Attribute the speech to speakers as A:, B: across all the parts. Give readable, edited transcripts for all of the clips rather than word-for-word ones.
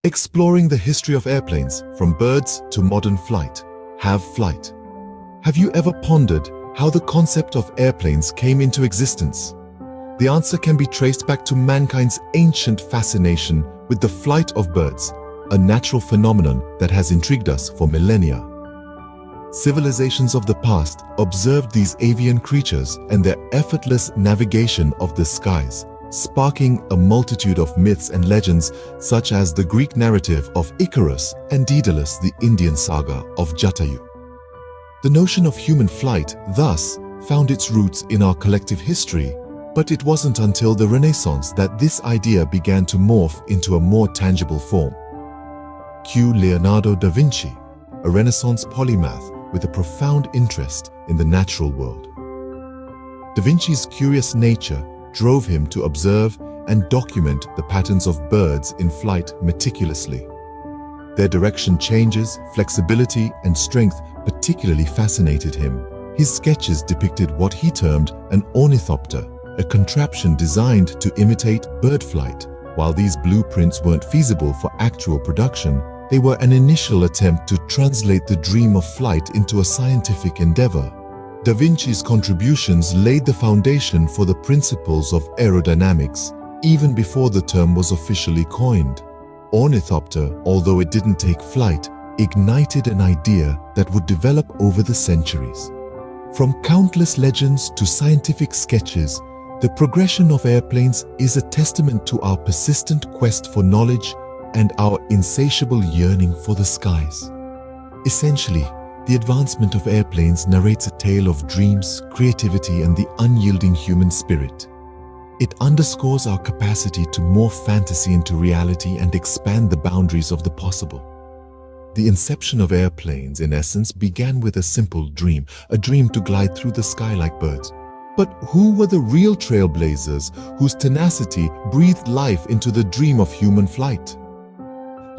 A: Exploring the history of airplanes, from birds to modern flight. Have flight. Have you ever pondered how the concept of airplanes came into existence? The answer can be traced back to mankind's ancient fascination with the flight of birds, a natural phenomenon that has intrigued us for millennia. Civilizations of the past observed these avian creatures and their effortless navigation of the skies, sparking a multitude of myths and legends such as the Greek narrative of Icarus and Daedalus, the Indian saga of Jatayu. The notion of human flight, thus, found its roots in our collective history, but it wasn't until the Renaissance that this idea began to morph into a more tangible form. Cue Leonardo da Vinci, a Renaissance polymath with a profound interest in the natural world. Da Vinci's curious nature drove him to observe and document the patterns of birds in flight meticulously. Their direction changes, flexibility, and strength particularly fascinated him. His sketches depicted what he termed an ornithopter, a contraption designed to imitate bird flight. While these blueprints weren't feasible for actual production, they were an initial attempt to translate the dream of flight into a scientific endeavor. Da Vinci's contributions laid the foundation for the principles of aerodynamics, even before the term was officially coined. Ornithopter, although it didn't take flight, ignited an idea that would develop over the centuries. From countless legends to scientific sketches, the progression of airplanes is a testament to our persistent quest for knowledge and our insatiable yearning for the skies. Essentially, the advancement of airplanes narrates a tale of dreams, creativity, and the unyielding human spirit. It underscores our capacity to morph fantasy into reality and expand the boundaries of the possible. The inception of airplanes, in essence, began with a simple dream, a dream to glide through the sky like birds. But who were the real trailblazers whose tenacity breathed life into the dream of human flight?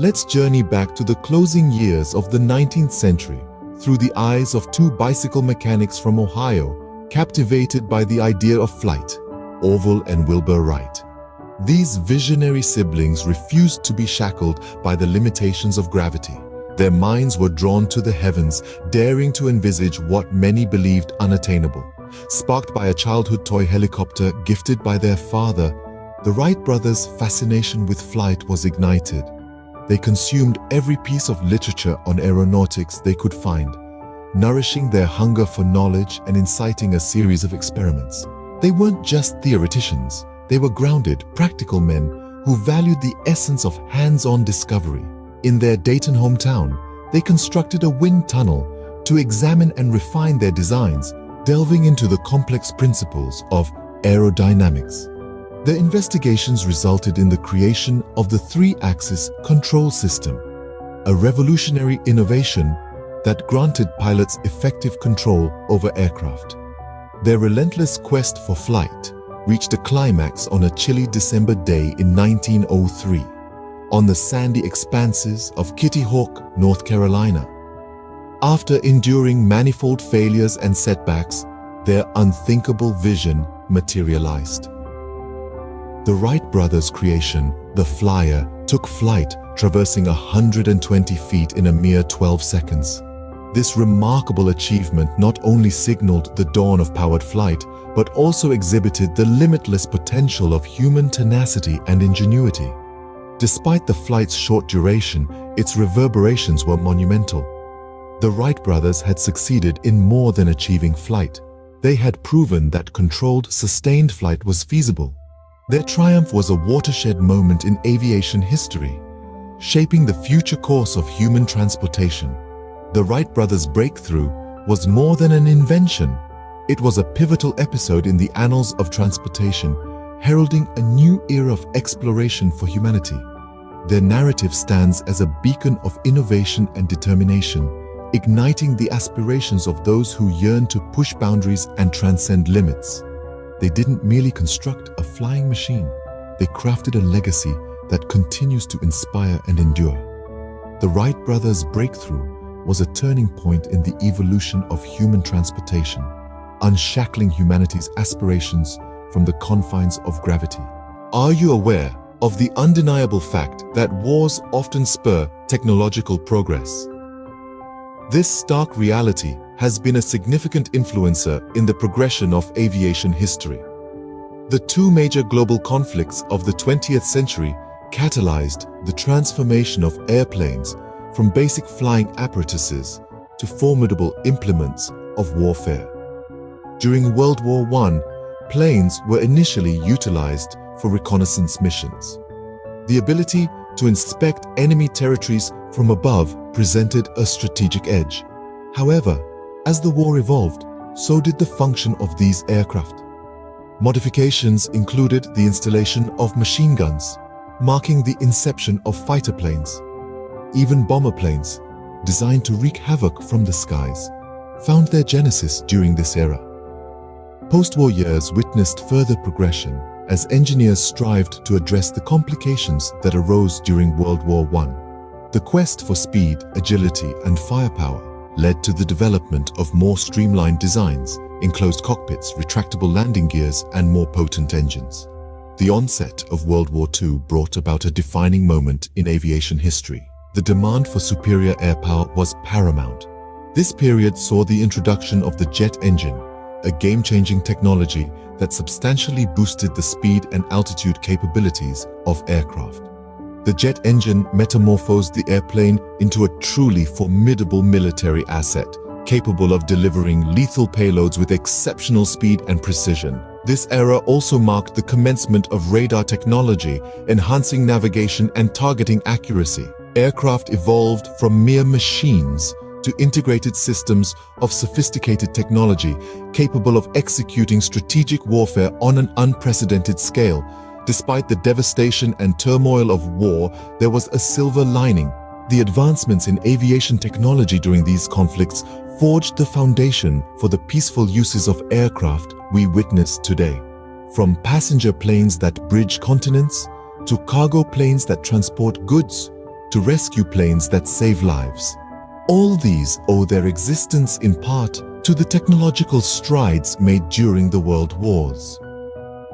A: Let's journey back to the closing years of the 19th century through the eyes of two bicycle mechanics from Ohio, captivated by the idea of flight, Orville and Wilbur Wright. These visionary siblings refused to be shackled by the limitations of gravity. Their minds were drawn to the heavens, daring to envisage what many believed unattainable. Sparked by a childhood toy helicopter gifted by their father, the Wright brothers' fascination with flight was ignited. They consumed every piece of literature on aeronautics they could find, nourishing their hunger for knowledge and inciting a series of experiments. They weren't just theoreticians, they were grounded, practical men who valued the essence of hands-on discovery. In their Dayton hometown, they constructed a wind tunnel to examine and refine their designs, delving into the complex principles of aerodynamics. Their investigations resulted in the creation of the three-axis control system, a revolutionary innovation that granted pilots effective control over aircraft. Their relentless quest for flight reached a climax on a chilly December day in 1903, on the sandy expanses of Kitty Hawk, North Carolina. After enduring manifold failures and setbacks, their unthinkable vision materialized. The Wright brothers' creation, the Flyer, took flight, traversing 120 feet in a mere 12 seconds. This remarkable achievement not only signaled the dawn of powered flight, but also exhibited the limitless potential of human tenacity and ingenuity. Despite the flight's short duration, its reverberations were monumental. The Wright brothers had succeeded in more than achieving flight. They had proven that controlled, sustained flight was feasible. Their triumph was a watershed moment in aviation history, shaping the future course of human transportation. The Wright brothers' breakthrough was more than an invention. It was a pivotal episode in the annals of transportation, heralding a new era of exploration for humanity. Their narrative stands as a beacon of innovation and determination, igniting the aspirations of those who yearn to push boundaries and transcend limits. They didn't merely construct a flying machine, they crafted a legacy that continues to inspire and endure. The Wright brothers' breakthrough was a turning point in the evolution of human transportation, unshackling humanity's aspirations from the confines of gravity. Are you aware of the undeniable fact that wars often spur technological progress. This stark reality has been a significant influencer in the progression of aviation history. The two major global conflicts of the 20th century catalyzed the transformation of airplanes from basic flying apparatuses to formidable implements of warfare. During World War I, planes were initially utilized for reconnaissance missions. The ability to inspect enemy territories from above presented a strategic edge. However, as the war evolved, so did the function of these aircraft. Modifications included the installation of machine guns, marking the inception of fighter planes. Even bomber planes, designed to wreak havoc from the skies, found their genesis during this era. Post-war years witnessed further progression as engineers strived to address the complications that arose during World War I. The quest for speed, agility, and firepower led to the development of more streamlined designs, enclosed cockpits, retractable landing gears, and more potent engines. The onset of World War II brought about a defining moment in aviation history. The demand for superior air power was paramount. This period saw the introduction of the jet engine, a game-changing technology that substantially boosted the speed and altitude capabilities of aircraft. The jet engine metamorphosed the airplane into a truly formidable military asset, capable of delivering lethal payloads with exceptional speed and precision. This era also marked the commencement of radar technology, enhancing navigation and targeting accuracy. Aircraft evolved from mere machines to integrated systems of sophisticated technology capable of executing strategic warfare on an unprecedented scale. Despite the devastation and turmoil of war, there was a silver lining. The advancements in aviation technology during these conflicts forged the foundation for the peaceful uses of aircraft we witness today. From passenger planes that bridge continents, to cargo planes that transport goods, to rescue planes that save lives. All these owe their existence in part to the technological strides made during the world wars.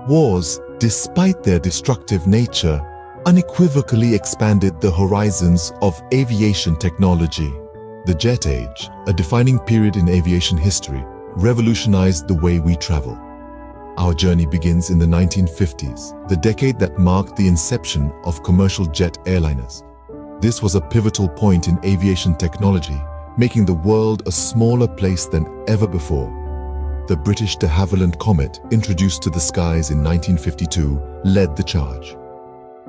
A: Wars, despite their destructive nature, unequivocally expanded the horizons of aviation technology. The jet age, a defining period in aviation history, revolutionized the way we travel. Our journey begins in the 1950s, the decade that marked the inception of commercial jet airliners. This was a pivotal point in aviation technology, making the world a smaller place than ever before. The British de Havilland Comet, introduced to the skies in 1952, led the charge.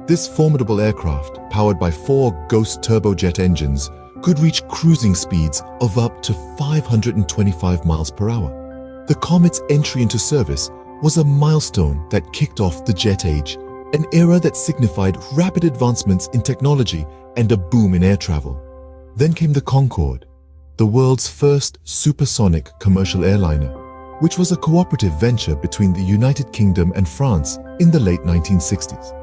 A: This formidable aircraft, powered by 4 Ghost turbojet engines, could reach cruising speeds of up to 525 miles per hour. The Comet's entry into service was a milestone that kicked off the jet age, an era that signified rapid advancements in technology and a boom in air travel. Then came the Concorde, the world's first supersonic commercial airliner, which was a cooperative venture between the United Kingdom and France in the late 1960s.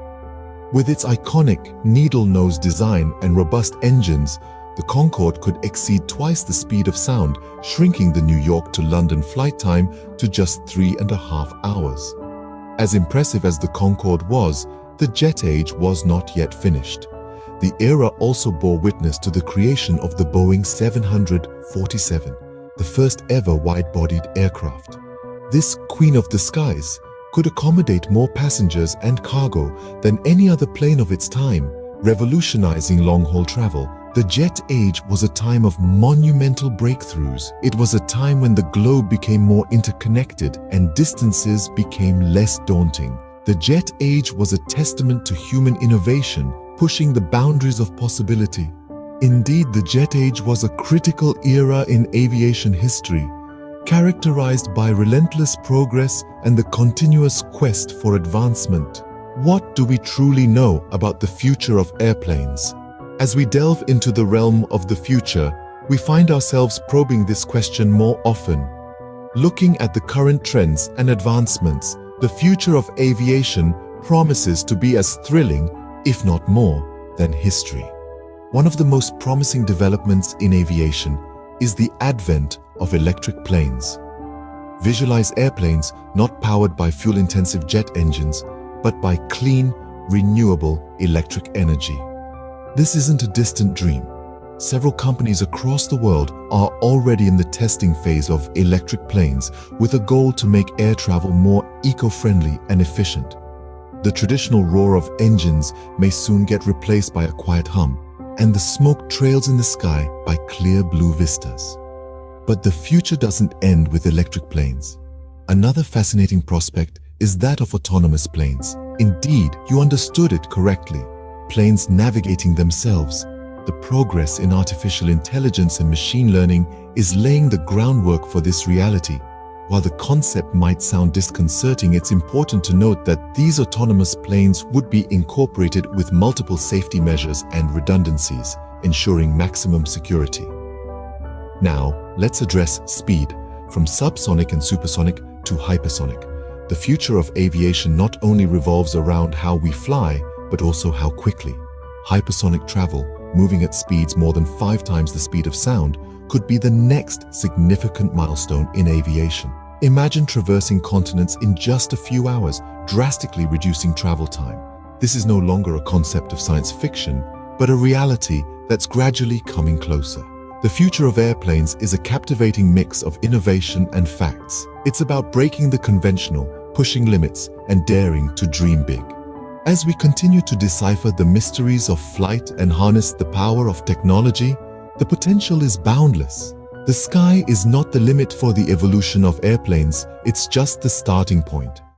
A: With its iconic needle-nose design and robust engines, the Concorde could exceed twice the speed of sound, shrinking the New York to London flight time to just 3.5 hours. As impressive as the Concorde was, the jet age was not yet finished. The era also bore witness to the creation of the Boeing 747, the first ever wide-bodied aircraft. This queen of the skies could accommodate more passengers and cargo than any other plane of its time, revolutionizing long-haul travel. The jet age was a time of monumental breakthroughs. It was a time when the globe became more interconnected and distances became less daunting. The jet age was a testament to human innovation, pushing the boundaries of possibility. Indeed, the jet age was a critical era in aviation history, characterized by relentless progress and the continuous quest for advancement. What do we truly know about the future of airplanes? As we delve into the realm of the future, we find ourselves probing this question more often. Looking at the current trends and advancements, the future of aviation promises to be as thrilling, if not more, than history. One of the most promising developments in aviation is the advent of electric planes. Visualize airplanes not powered by fuel-intensive jet engines, but by clean, renewable electric energy. This isn't a distant dream. Several companies across the world are already in the testing phase of electric planes with a goal to make air travel more eco-friendly and efficient. The traditional roar of engines may soon get replaced by a quiet hum, and the smoke trails in the sky by clear blue vistas. But the future doesn't end with electric planes. Another fascinating prospect is that of autonomous planes. Indeed, you understood it correctly. Planes navigating themselves. The progress in artificial intelligence and machine learning is laying the groundwork for this reality. While the concept might sound disconcerting, it's important to note that these autonomous planes would be incorporated with multiple safety measures and redundancies, ensuring maximum security. Now, let's address speed, from subsonic and supersonic to hypersonic. The future of aviation not only revolves around how we fly, but also how quickly. Hypersonic travel, moving at speeds more than 5 times the speed of sound, could be the next significant milestone in aviation. Imagine traversing continents in just a few hours, drastically reducing travel time. This is no longer a concept of science fiction, but a reality that's gradually coming closer. The future of airplanes is a captivating mix of innovation and facts. It's about breaking the conventional, pushing limits, and daring to dream big. As we continue to decipher the mysteries of flight and harness the power of technology, the potential is boundless. The sky is not the limit for the evolution of airplanes, it's just the starting point.